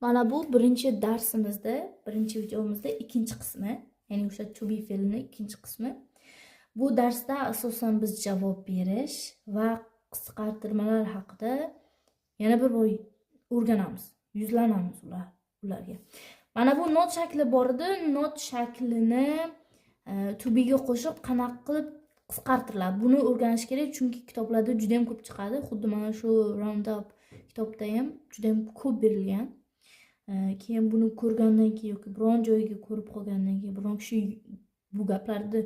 Mana bu birinchi darsimizda, birinchi videomizda ikkinchi qismi, ya'ni o'sha to be fe'lini ikkinchi qismi. Bu darsda asosan biz javob berish va qisqartirmalar haqida yana bir bor o'rganamiz, yuzlanamiz ularga. Mana bu not shakli bor edi. Not shaklini to be ga qo'shib qanaqa qilib qisqartiriladi, buni o'rganish kerak, chunki kitoblarda juda ham ko'p chiqadi. Xuddi mana shu Roundup kitobda ham juda ham ko'p berilgan. Keyin buni ko'rgandan keyin yoki biron joyga ko'rib qolgandan keyin biron kishi bu gaplarni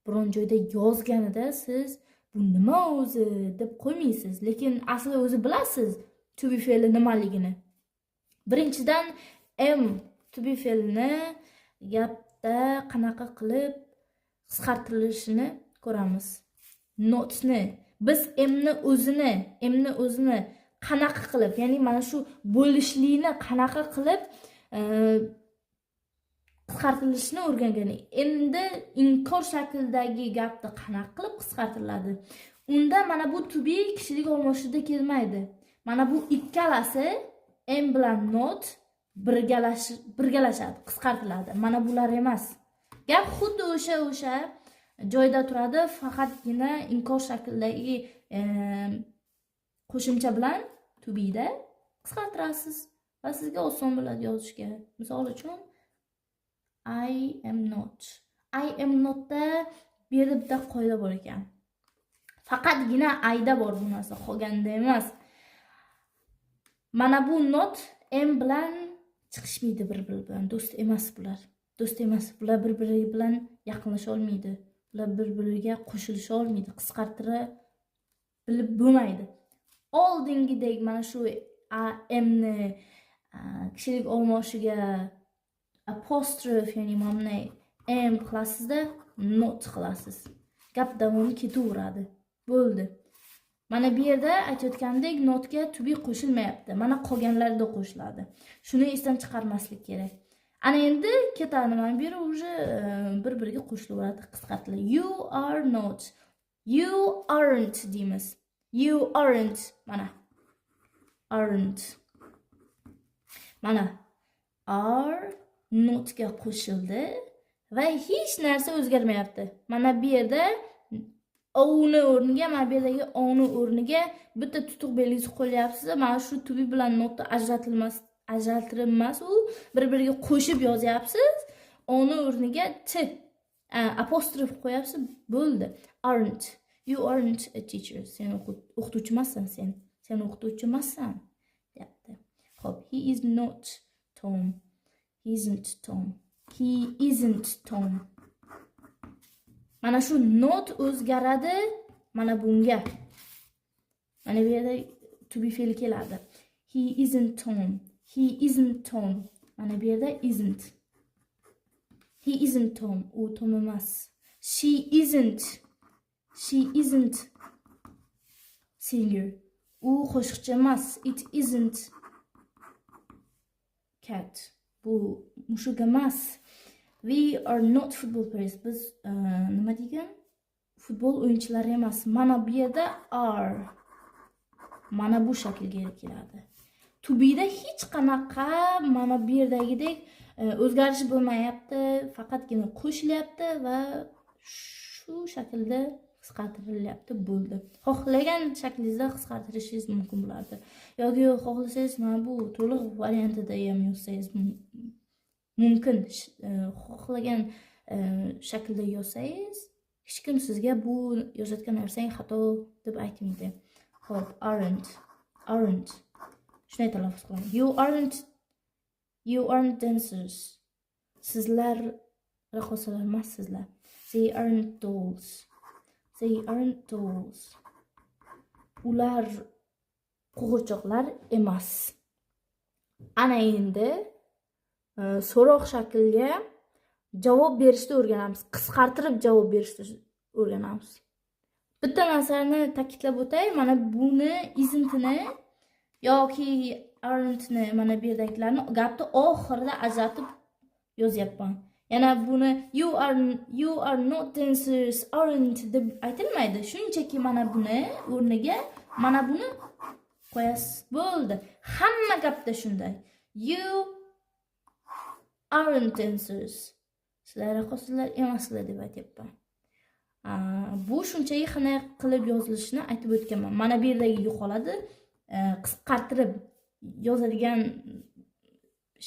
biron joyda yozganida siz bu nima o'zi deb qo'ymaysiz, lekin asli o'zi bilasiz to be fe'li nimaligini. Birinchidan am to be fe'lini gapda qanaqa qilib qisqartirilishini ko'ramiz. Notni biz amni o'zini qanaqa qilib, ya'ni mana shu bo'lishlikni qanaqa qilib qisqartirilishini o'rgangan. Endi inkor shaklidagi gapni qanaqa qilib qisqartiriladi? Unda mana bu to be kishilik olmoshida kelmaydi. Mana bu ikkalasi am bilan not birgalashadi, qisqartiriladi. Mana bular emas. Gap xuddi o'sha joyda turadi, faqatgina inkor shaklidagi qo'shimcha bilan to be da qisqartirasiz va sizga oson bo'ladi yozishga. Misol uchun I am not. I am not da bu yerda bitta qoida bor ekan. Faqatgina I da bor bu narsa, qolganda emas. Mana bu not am bilan chiqishmaydi bir-biri bilan. Do'st emas bular. Do'st emas. Bular bir-biri bilan yaqinlasha olmaydi. Bular bir-biriga qo'shilisha olmaydi. Qisqartira bilib bo'lmaydi. Oldingidek mana shu amni kishilik olmoshiga apostrophe, ya'ni mana am qilasizda, not qilasiz. Gap davomi ketaveradi. Bo'ldi. Mana bu yerda aytayotgandek notga to be qo'shilmayapti. Mana qolganlarda qo'shiladi. Shuni esdan chiqarmaslik kerak. Ana endi ketadi. Mana bu yer уже bir-biriga qo'shilaveradi, qisqartiriladi. You are not. You aren't deymiz. You aren't. Mana aren't. Mana are not ga qo'shildi va hech narsa o'zgarmayapti. Mana bu yerda o'ni o'rniga, mana bu yerdagi o'ni o'rniga bitta tutuq belgisi qo'yapsiz. Mana shu to be bilan notni ajratilmas, u bir-biriga qo'shib yozyapsiz. O'ni o'rniga t apostrof qo'yapsiz, bo'ldi. Aren't. You aren't a teacher. Sen o'qituvchi emassan, sen o'qituvchi emassan, deyapti. Xo'p, he is not Tom. He isn't Tom. He isn't Tom. Mana shu not o'zgaradi mana bunga. Mana bu yerda to be fe'li keladi. He isn't Tom. He isn't Tom. Mana bu yerda isn't. He isn't Tom. U Tom emas. She isn't. She isn't singer. U qo'shiqchi emas. It isn't cat. Bu mushuk emas. We are not football players. Biz nima degan? Futbol o'yinchilari emas. Mana bu yerda are. Mana bu shaklga keladi. To be da hech qanaqa mana bu yerdagidek o'zgarish bo'lmayapti, faqatgina qo'shilyapti va shu shaklda qisqartirilyapti, bo'ldi. Xohlagan shaklingizda qisqartirishingiz mumkin bo'ladi. Yoki xohlasangiz mana bu to'liq variantida ham yozsangiz mumkin. Xohlagan shaklda yozsangiz hech kim sizga bu yozayotgan narsang xato deb aytmaydi. Xo'p, aren't. Shunday talaffuz qiling. You aren't dancers. Sizlar raqqosalar emassizlar. They aren't dolls. Ular qo'g'irchoqlar emas. Ana endi so'roq shaklga javob berishni o'rganamiz. Qisqartirib javob berishni o'rganamiz. Bitta narsani ta'kidlab o'tay. Mana buni isn'tni yoki aren'tni, mana bu yerdagilarni gapni oxirida ajratib yozyapman. Yana buni you are not dancers aren't deb aytilmaydi. Shunchaki mana buni o'rniga mana buni qo'yasiz, bo'ldi. Hamma gapda shunday. You aren't dancers. Sizlar raqqoslar emassizlar deb aytyapman. Bu shunchaki qanday qilib yozilishini aytib o'tganman. Mana bu yerdagi yo'qoladi. Qisqartirib yozadigan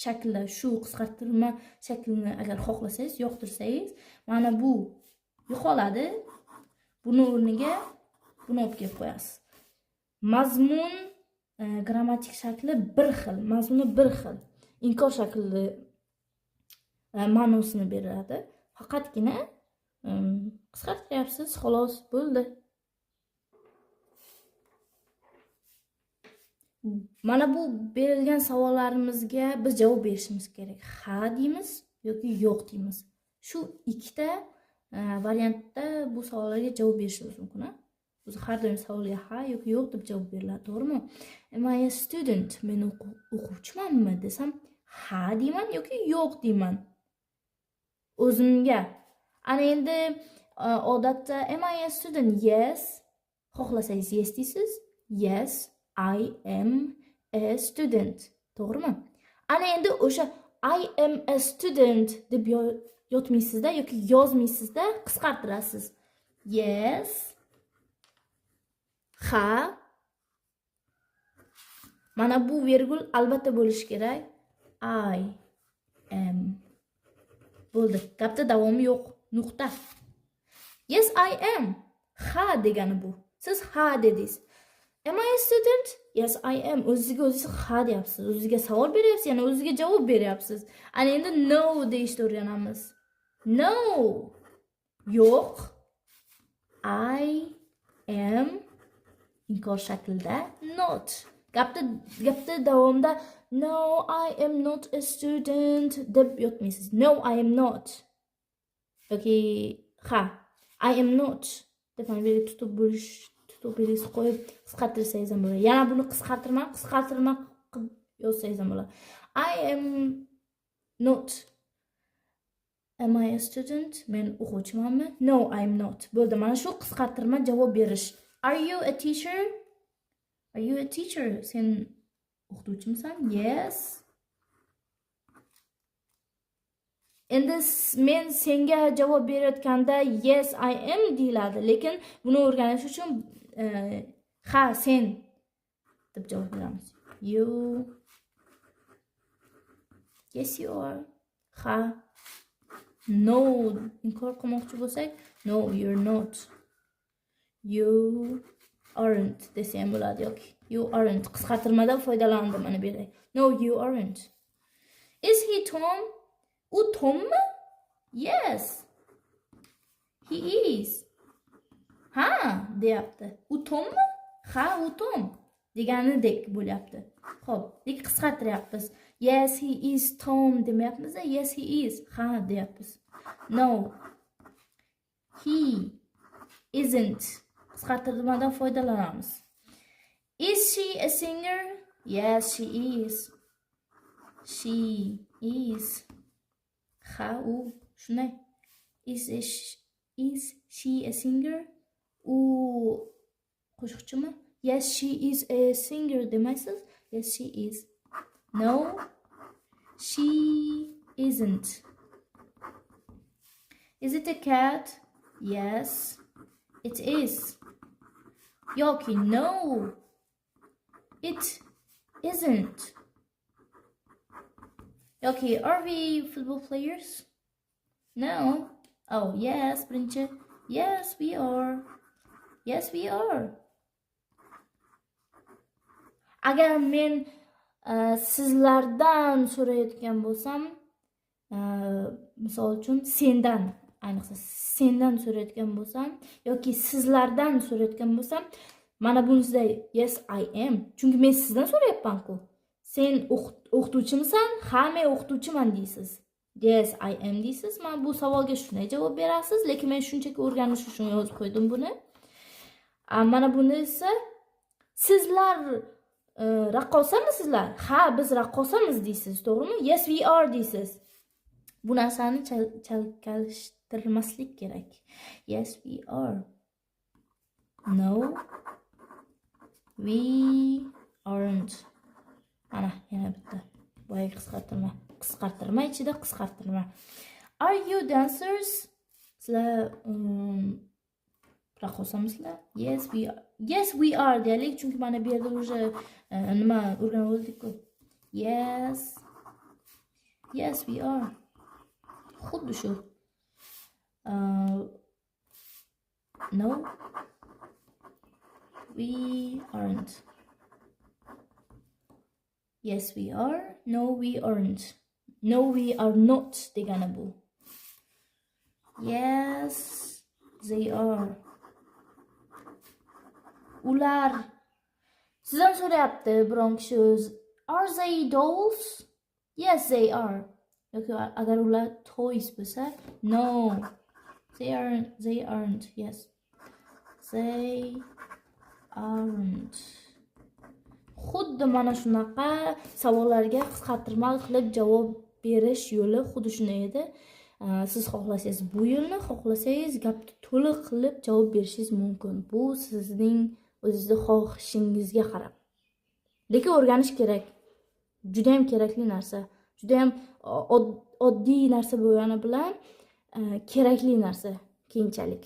shaklda shu qisqartirma shaklini agar xohlasangiz, yoqtirsangiz, mana bu yo'qoladi. Buni o'rniga buni olib kelib qo'yasiz. Mazmun grammatik shakli bir xil, mazmuni bir xil. Inkor shaklida ma'nosini beradi. Faqatgina qisqartiryapsiz, xolos, bo'ldi. Mana bu berilgan savollarimizga biz javob berishimiz kerak. Ha deymiz yoki yo'q deymiz. Shu ikkita variantda bu savollarga javob berishimiz mumkin. O'zi har doim savolga ha yoki yo'q deb javob beriladi, to'g'rimi? Am I a student? Men o'quvchimanmi desam, ha deyman yoki yo'q deyman. O'zimga. Ana endi odatda am I a student? Yes. Xohlasangiz yes deysiz. Yes, I am a student. To'g'rimi? Ana endi o'sha I am a student deb yotmaysizda yoki yozmaysizda, qisqartirasiz. Yes. Ha. Mana bu virgul albatta bo'lishi kerak. I am. Bo'ldi. Gapda davomi yo'q. Nuqta. Yes, I am. Ha degani bu. Siz ha dedingiz. Am I a student? Yes, I am. O'zingizga o'zingiz ha deyapsiz. O'zingizga savol beryapsiz, yana o'zingizga javob beryapsiz. Ana endi no deyishni o'rganamiz. No. Yo'q. I am inkor shaklida not. Gapda davomida no, I am not a student deb yotmaysiz. No, I am not. Yoki ha, I am not deb mana bu yerga tutib berish qo'yib qisqartirsangiz ham bo'ladi. Yana buni qisqartirma qilib yozsangiz ham bo'ladi. I am not. Am I a student? Men o'quvchimanmi? No, I am not. Bo'ldi. Mana shu qisqartirma javob berish. Are you a teacher? Are you a teacher? Sen o'qituvchimisan? Yes. Endi men senga javob berayotganda yes, I am deyiladi, lekin buni o'rganish uchun ha, sen deb javob beramiz. You. Yes, you are. Ha. No. Inkor qilmoqchi bo'lsak, no, you're not. You aren't desa ham bo'ladi yoki you aren't qisqartirmadan foydalandim mana bu yerda. No, you aren't. Is he Tom? U Tommi? Yes. He is. Ha, deyapti. U Tommi? Ha, u Tom deganidek bo'lyapti. Xo'p, lekin qisqartiryapmiz. Yes, he is Tom demayapmiz. Yes, he is. Ha, deyapmiz. No. He isn't. Qisqartirmadan foydalanamiz. Is she a singer? Yes, she is. She is. Ha, u shunday. Is she a singer? U qo'shiqchimi? Yes, she is a singer demaysiz. Yes, she is. No, she isn't. Is it a cat? Yes, it is. Yoki no, it isn't. Yoki are we football players? No. Oh, yes, birinchi. Yes, we are. Yes, we are. Agar men sizlardan so'rayotgan bo'lsam, misol uchun sendan, ayniqsa sendan so'rayotgan bo'lsam yoki sizlardan so'rayotgan bo'lsam, mana bunisida yes, I am. Chunki men sizdan so'rayapman-ku. Sen o'qituvchimisan? Ha, men o'qituvchiman deysiz. Yes, I am deysiz. Mana bu savolga shunday javob berasiz, lekin men shunchaki o'rganish uchun yozib qo'ydim buni. Mana buni esa sizlar raqqosamasizlar? Ha, biz raqqosamiz deysiz, to'g'rimi? Yes, we are deysiz. Bu narsani chalkashtirmaslik kerak. Yes, we are. No, we aren't. Ana, yana bitta boyagi qisqartirma. Qisqartirma ichida qisqartirma. Are you dancers? Sizlar raqosamizlar? Yes, we are deylik, chunki mana bu yerda уже nima o'rganib oldik-ku. Yes, we are. Xuddi shu. No, we aren't. Yes, we are. No, we aren't. No, we are not degani bu. Yes, they are. Ular. Sizdan so'rayapti biron kishi o'zi. Are they dolls? Yes, they are. Yoki agar ular toys bo'lsa, no. They aren't. Yes. They aren't. Xuddi mana shunaqa savollarga qisqartirma qilib javob berish yo'li xuddi shunday edi. Siz xohlasangiz bu yo'lni, xohlasangiz gapni to'liq qilib javob berishingiz mumkin. Bu sizning o'zingizning xohishingizga qarab. Lekin o'rganish kerak. Juda ham kerakli narsa. Juda ham oddiy narsa bo'lgani bilan kerakli narsa keyinchalik.